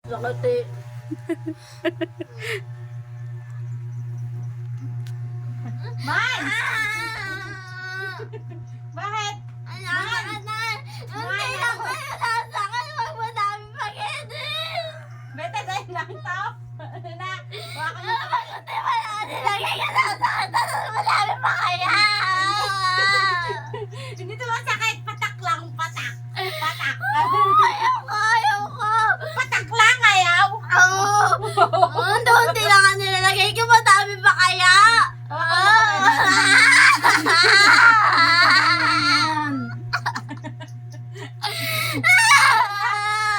Sakit eh. May! Bakit? Hindi lang ko yung sasakal. Wag mo dami pag-edit. Bete, dahil lang to. Na, baka mo. Hindi mo lang nilagay ka sasakal. Tapos madami pa kaya. Hindi to masakit. Patak lang, patak. Patak. Ayaw ko. Patak lang, ayaw. Unti lang ang nilalagay ko. Madami pa kaya.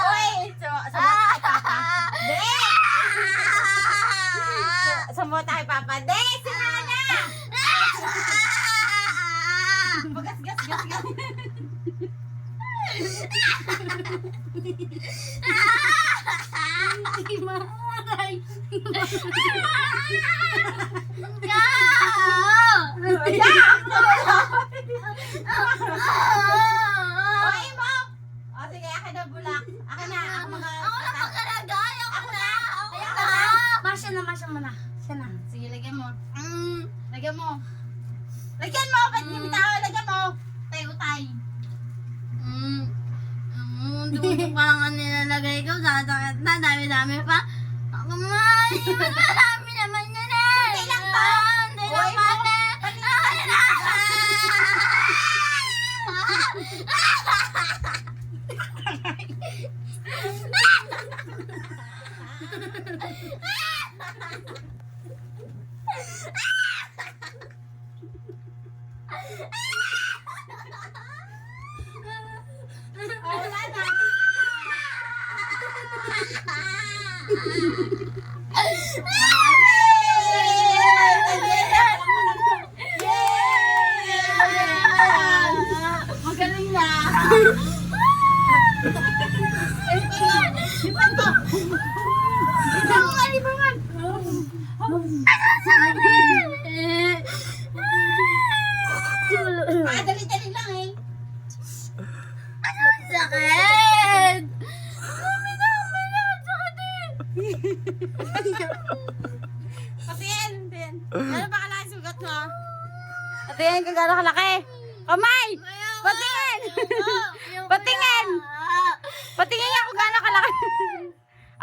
Uy! Sumot tayo, Papa. De! Sumot tayo, Papa. De! Simula na! Gas, gas, gas, gas. Hindi maaray. Uy mo! O sige, akin na bulak. Akin na, ang mga... Ako na magkalagay. Ako na. Masya na, masya mo na. Siya na. Sige, lagyan mo. Lagyan mo. Lagyan mo! Ba't hindi tao? Lagyan mo! Tayo tayo. Duto pa lang ang nilalagay ko. Sasakit na. Dami-dami pa. Ako man. Marami naman yun eh. Hindi lang to. Hindi Uy, naman mo. eh. Ay, na. Oh, wala na. Magaling na. Dali-dali lang eh. Sakit! Sakit eh! Patingin, din. Ano ba kalaki sugat mo? Patingin kung gano'n kalaki. Kamay! Patingin! Patingin! Patingin nga kung gano'n kalaki.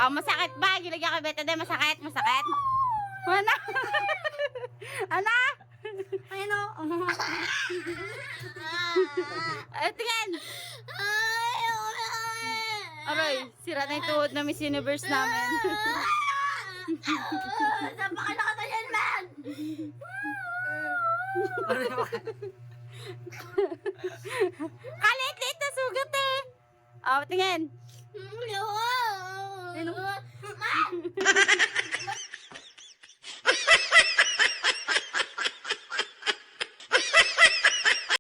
Oh, masakit ba? Gilagyan ka beta din. Masakit, masakit. Ano? Ano? Ayun o. Ay, tingin! Ayaw na Aroy, sira na yung tuhod na Miss Universe namin. Napakalaki na yan, man! Kalit-lit na sugat eh. Oh, tingin. Ayaw ko!